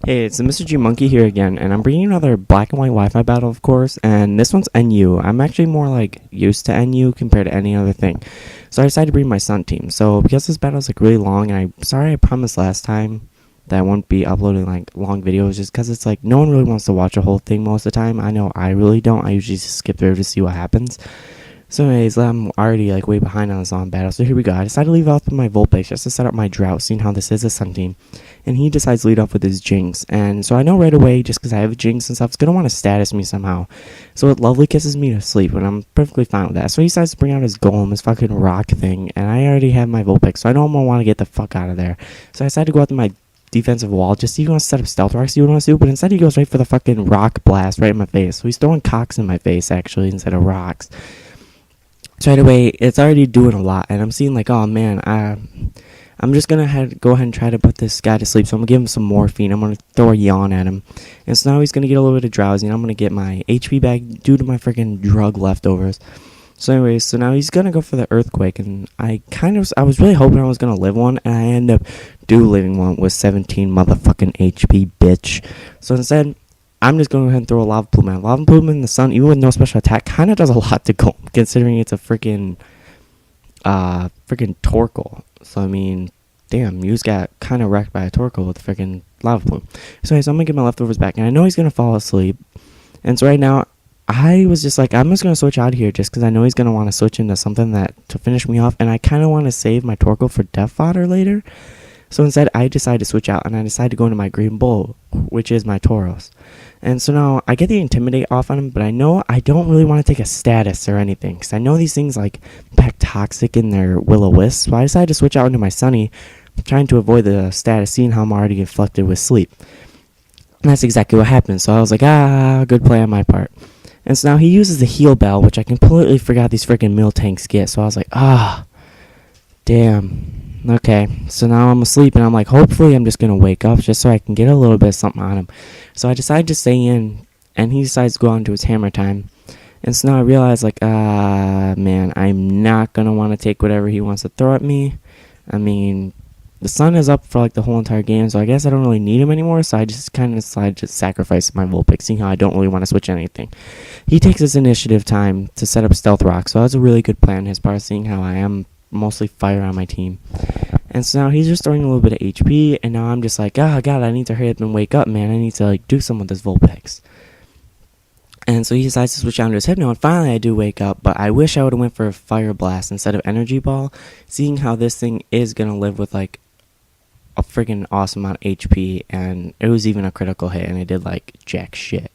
Hey, it's the Mr. G Monkey here again, and I'm bringing another black and white Wi-Fi battle, of course, and this one's NU. I'm actually more like used to NU compared to any other thing, so I decided to bring my Sun team. So because this battle is like really long, and I'm sorry I promised last time that I won't be uploading like long videos, just because it's like no one really wants to watch a whole thing most of the time. I know I really don't. I usually just skip through to see what happens. So anyways, I'm already like way behind on this on battle, so here we go. I decided to leave off with my Vulpix just to set up my drought, seeing how this is a Sun team. And he decides to lead off with his Jinx. And so I know right away, just because I have a Jinx and stuff, it's going to want to status me somehow. So it lovely kisses me to sleep, and I'm perfectly fine with that. So he decides to bring out his Golem, his fucking rock thing, and I already have my Vulpix, so I know I'm going to want to get the fuck out of there. So I decided to go out to my defensive wall, just see if he wants to set up Stealth Rock, see what he wants to do, but instead he goes right for the fucking Rock Blast right in my face. So he's throwing cocks in my face, actually, instead of rocks. So right away, it's already doing a lot, and I'm seeing like, oh man, I'm just gonna go ahead and try to put this guy to sleep. So I'm gonna give him some morphine. I'm gonna throw a yawn at him, and so now he's gonna get a little bit of drowsy, and I'm gonna get my HP back due to my freaking drug leftovers. So anyways, so now he's gonna go for the earthquake, and I was really hoping I was gonna live one, and I end up living one with 17 motherfucking HP, bitch. So instead, I'm just going to go ahead and throw a Lava Plume at Lava Plume in the sun, even with no special attack, kind of does a lot to go, considering it's a freaking Torkoal. So, I mean, damn, you just got kind of wrecked by a Torkoal with the freaking Lava Plume. So, I'm going to get my leftovers back, and I know he's going to fall asleep. And so right now, I was just like, I'm just going to switch out here just because I know he's going to want to switch into something that to finish me off, and I kind of want to save my Torkoal for Death Fodder later. So instead, I decided to switch out, and I decided to go into my Green Bull, which is my Tauros. And so now, I get the Intimidate off on him, but I know I don't really want to take a status or anything, because I know these things, like, pack Toxic in their Will-O-Wisp, so I decided to switch out into my Sunny, trying to avoid the status, seeing how I'm already inflected with sleep. And that's exactly what happened, so I was like, good play on my part. And so now he uses the Heal Bell, which I completely forgot these freaking Miltanks get, so I was like, damn. Okay, so now I'm asleep, and I'm like, hopefully I'm just going to wake up just so I can get a little bit of something on him. So I decided to stay in, and he decides to go on to his hammer time. And so now I realize, like, man, I'm not going to want to take whatever he wants to throw at me. I mean, the sun is up for, like, the whole entire game, so I guess I don't really need him anymore, so I just kind of decided to sacrifice my Vulpix, seeing how I don't really want to switch anything. He takes his initiative time to set up Stealth Rock, so that's a really good plan on his part, seeing how I am mostly fire on my team. And so now he's just throwing a little bit of HP, and now I'm just like, god, I need to hurry up and wake up, man. I need to like do something with this Vulpix. And so he decides to switch down to his Hypno, and finally I do wake up, but I wish I would have went for a Fire Blast instead of Energy Ball, seeing how this thing is gonna live with like a freaking awesome amount of HP, and it was even a critical hit, and it did like jack shit.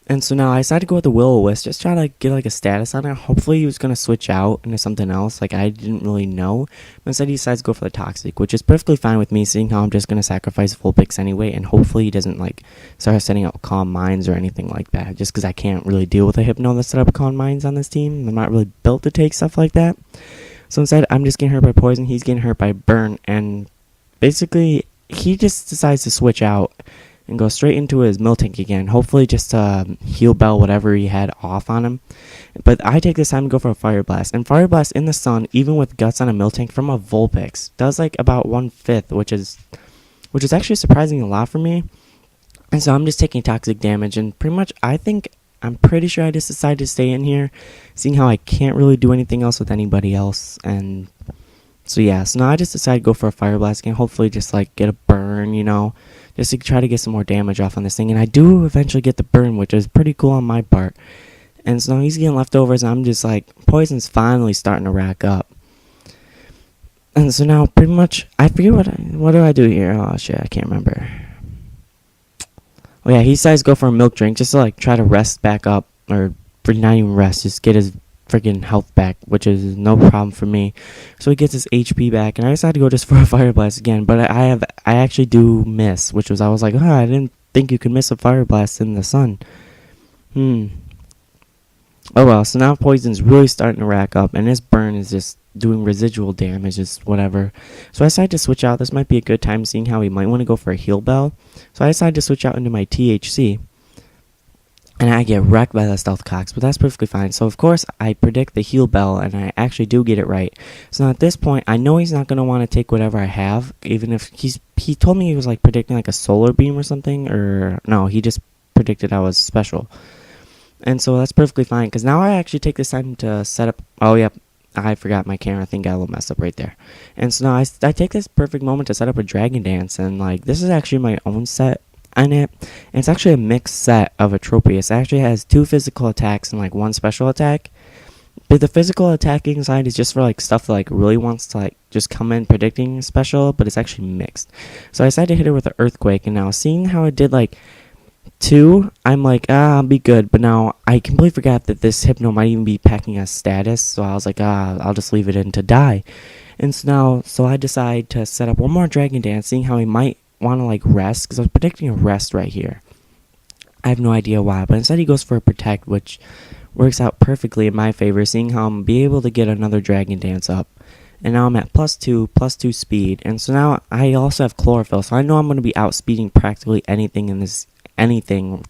And so now I decided to go with the Will-O-Wisp, just try to like, get like a status on it. Hopefully he was going to switch out into something else, like I didn't really know. But instead he decides to go for the Toxic, which is perfectly fine with me, seeing how I'm just going to sacrifice Vulpix anyway. And hopefully he doesn't like start setting up Calm Minds or anything like that, just because I can't really deal with a Hypno that's set up Calm Minds on this team. I'm not really built to take stuff like that. So instead I'm just getting hurt by Poison, he's getting hurt by Burn, and basically he just decides to switch out and go straight into his Miltank again, hopefully just to heal Bell whatever he had off on him. But I take this time to go for a Fire Blast, and Fire Blast in the sun, even with Guts on a Miltank from a Vulpix, does like about 1/5, which is actually surprising a lot for me. And so I'm just taking toxic damage, and pretty much I'm pretty sure I just decided to stay in here, seeing how I can't really do anything else with anybody else. And so yeah, so now I just decided to go for a Fire Blast again, hopefully just like get a burn, just to try to get some more damage off on this thing. And I do eventually get the burn, which is pretty cool on my part. And so now he's getting leftovers, and I'm just like, Poison's finally starting to rack up. And so now pretty much, I forget what do I do here? Oh shit, I can't remember. Oh yeah, he decides to go for a milk drink just to like try to rest back up, or not even rest, just get his freaking health back, which is no problem for me. So he gets his HP back, and I decided to go just for a Fire Blast again, but I actually do miss, I was like, I didn't think you could miss a Fire Blast in the sun. Oh well, so now Poison's really starting to rack up, and his burn is just doing residual damage, just whatever. So I decided to switch out. This might be a good time, seeing how he might want to go for a Heal Bell. So I decided to switch out into my THC. and I get wrecked by the stealth cocks, but that's perfectly fine. So of course I predict the heal bell, and I actually do get it right. So now at this point, I know he's not gonna want to take whatever I have, even if he told me he was like predicting like a solar beam or something, or no, he just predicted I was special, and so that's perfectly fine. Because now I actually take this time to set up. Oh yep, I forgot my camera thing got a little messed up right there. And so now I take this perfect moment to set up a dragon dance, and like this is actually my own set on it. And it's actually a mixed set of Atropius. It actually has 2 physical attacks and like 1 special attack. But the physical attacking side is just for like stuff that like really wants to like just come in predicting special, but it's actually mixed. So I decided to hit her with an earthquake, and now seeing how it did like 2, I'm like, I'll be good. But now I completely forgot that this Hypno might even be packing a status, so I was like, I'll just leave it in to die. And so I decide to set up one more Dragon Dance, seeing how he might want to like rest, because I was predicting a rest right here. I have no idea why, but instead he goes for a Protect, which works out perfectly in my favor, seeing how I'm going to be able to get another Dragon Dance up. And now I'm at +2 speed, and so now I also have Chlorophyll, so I know I'm going to be outspeeding practically anything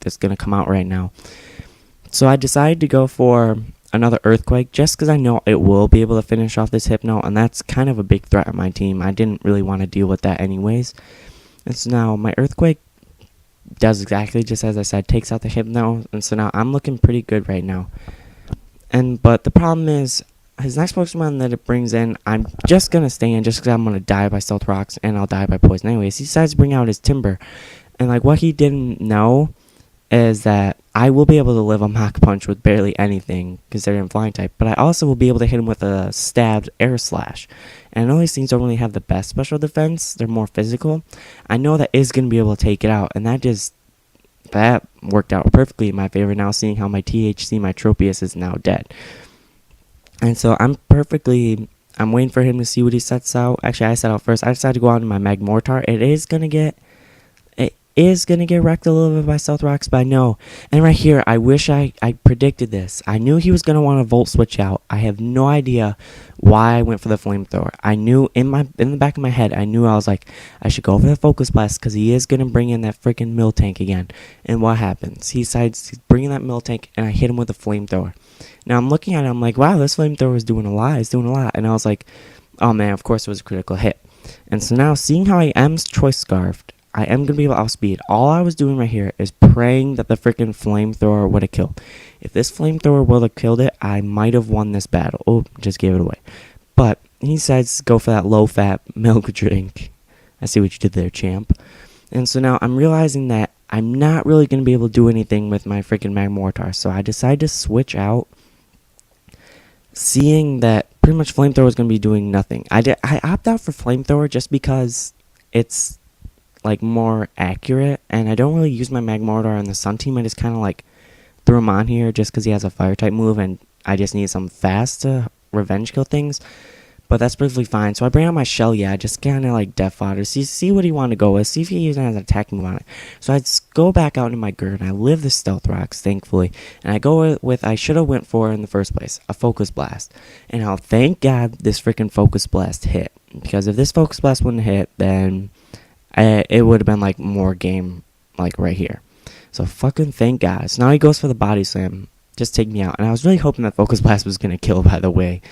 that's going to come out right now. So I decided to go for another Earthquake, just because I know it will be able to finish off this Hypno, and that's kind of a big threat on my team. I didn't really want to deal with that anyways. And so now my Earthquake does exactly just as I said, takes out the Hypno, and so now I'm looking pretty good right now. But the problem is, his next Pokemon that it brings in, I'm just going to stay in just because I'm going to die by Stealth Rocks, and I'll die by Poison anyways. He decides to bring out his Timber. And like what he didn't know is that I will be able to live a Mach Punch with barely anything, considering Flying type, but I also will be able to hit him with a stabbed Air Slash. And I know these things don't really have the best special defense, they're more physical. I know that is going to be able to take it out, and that worked out perfectly in my favor now, seeing how my THC, my Tropius, is now dead. And so I'm waiting for him to see what he sets out. Actually, I set out first. I decided to go out in my Magmortar. It is going to get wrecked a little bit by Stealth Rocks, but I know. And right here, I wish I predicted this. I knew he was going to want to Volt Switch out. I have no idea why I went for the Flamethrower. I knew in the back of my head, I was like, I should go for the Focus Blast because he is going to bring in that freaking Miltank again. And what happens? He decides to bring in that Miltank, and I hit him with a Flamethrower. Now I'm looking at it, I'm like, wow, this Flamethrower is doing a lot. It's doing a lot. And I was like, oh man, of course it was a critical hit. And so now, seeing how I am Choice Scarfed, I am going to be able to outspeed. All I was doing right here is praying that the freaking Flamethrower would have killed. If this Flamethrower would have killed it, I might have won this battle. Oh, just gave it away. But he decides to go for that low-fat milk drink. I see what you did there, champ. And so now I'm realizing that I'm not really going to be able to do anything with my freaking Magmortar. So I decide to switch out, seeing that pretty much Flamethrower is going to be doing nothing. I opt out for Flamethrower just because it's like more accurate, and I don't really use my Magmortar on the Sun team. I just kind of like threw him on here just because he has a fire type move, and I just need some fast to revenge kill things. But that's perfectly fine. So I bring out my Shell, just kind of like Death Fodder. See what he wanted to go with. See if he even has an attack move on it. So I just go back out into my Gerd, and I live the Stealth Rocks, thankfully. And I go with I should have went for in the first place, a Focus Blast. And I'll thank God this freaking Focus Blast hit. Because if this Focus Blast wouldn't hit, then it would have been like more game like right here. So fucking thank God. So now he goes for the Body Slam. Just take me out. And I was really hoping that Focus Blast was going to kill, by the way.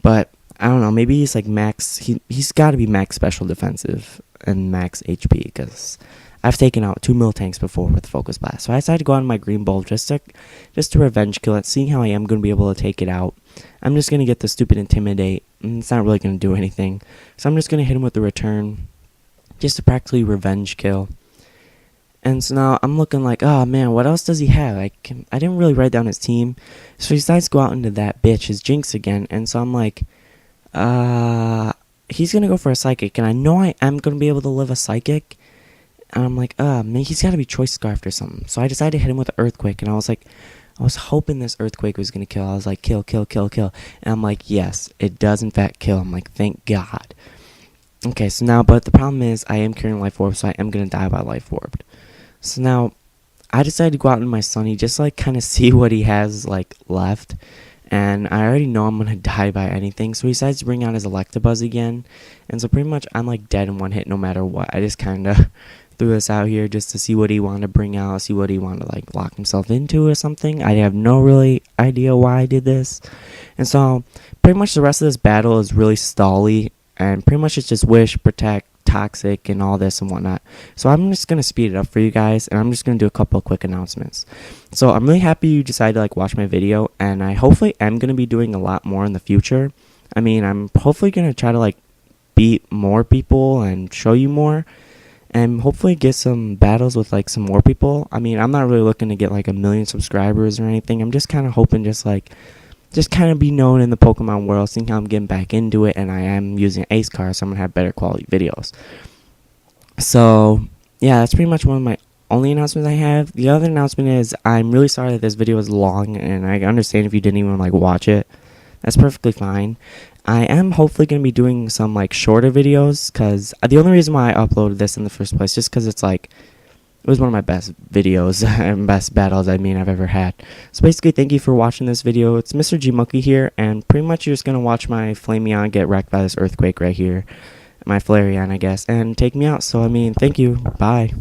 But I don't know. Maybe he's like max. He's got to be max special defensive and max HP, because I've taken out 2 Miltanks before with Focus Blast. So I decided to go on my Green Bull just to revenge kill it. Seeing how I am going to be able to take it out, I'm just going to get the stupid Intimidate. And it's not really going to do anything. So I'm just going to hit him with the Return, just to practically revenge kill. And so now I'm looking like, oh man, what else does he have? I didn't really write down his team. So he decides to go out into that bitch, his Jinx again. And so I'm like, he's going to go for a Psychic. And I know I am going to be able to live a Psychic. And I'm like, man, he's got to be Choice Scarfed or something. So I decided to hit him with an Earthquake. And I was like, I was hoping this Earthquake was going to kill. I was like, kill, kill, kill, kill. And I'm like, yes, it does in fact kill. I'm like, thank God. Okay, so now, but the problem is, I am carrying Life Orb, so I am going to die by Life Orbed. So now, I decided to go out in my Sunny, just like kind of see what he has like left. And I already know I'm going to die by anything, so he decides to bring out his Electabuzz again. And so pretty much, I'm like dead in one hit no matter what. I just kind of threw this out here just to see what he wanted to bring out, see what he wanted to like lock himself into or something. I have no really idea why I did this. And so pretty much the rest of this battle is really stally, and pretty much it's just wish, protect, toxic, and all this and whatnot. So I'm just gonna speed it up for you guys, and I'm just gonna do a couple of quick announcements. So I'm really happy you decided to like watch my video, and I hopefully am gonna be doing a lot more in the future. I mean, I'm hopefully gonna try to like beat more people and show you more, and hopefully get some battles with like some more people. I mean, I'm not really looking to get like 1,000,000 subscribers or anything. I'm just kind of hoping just kind of be known in the Pokemon world, seeing how I'm getting back into it, and I am using Ace cards, so I'm going to have better quality videos. So, yeah, that's pretty much one of my only announcements I have. The other announcement is I'm really sorry that this video is long, and I understand if you didn't even like watch it. That's perfectly fine. I am hopefully going to be doing some like shorter videos, because the only reason why I uploaded this in the first place just because it's like it was one of my best videos and best battles I've ever had. So basically, thank you for watching this video. It's Mr. G Monkey here, and pretty much you're just going to watch my Flameon get wrecked by this earthquake right here. My Flareon, I guess, and take me out. So, I mean, thank you. Bye.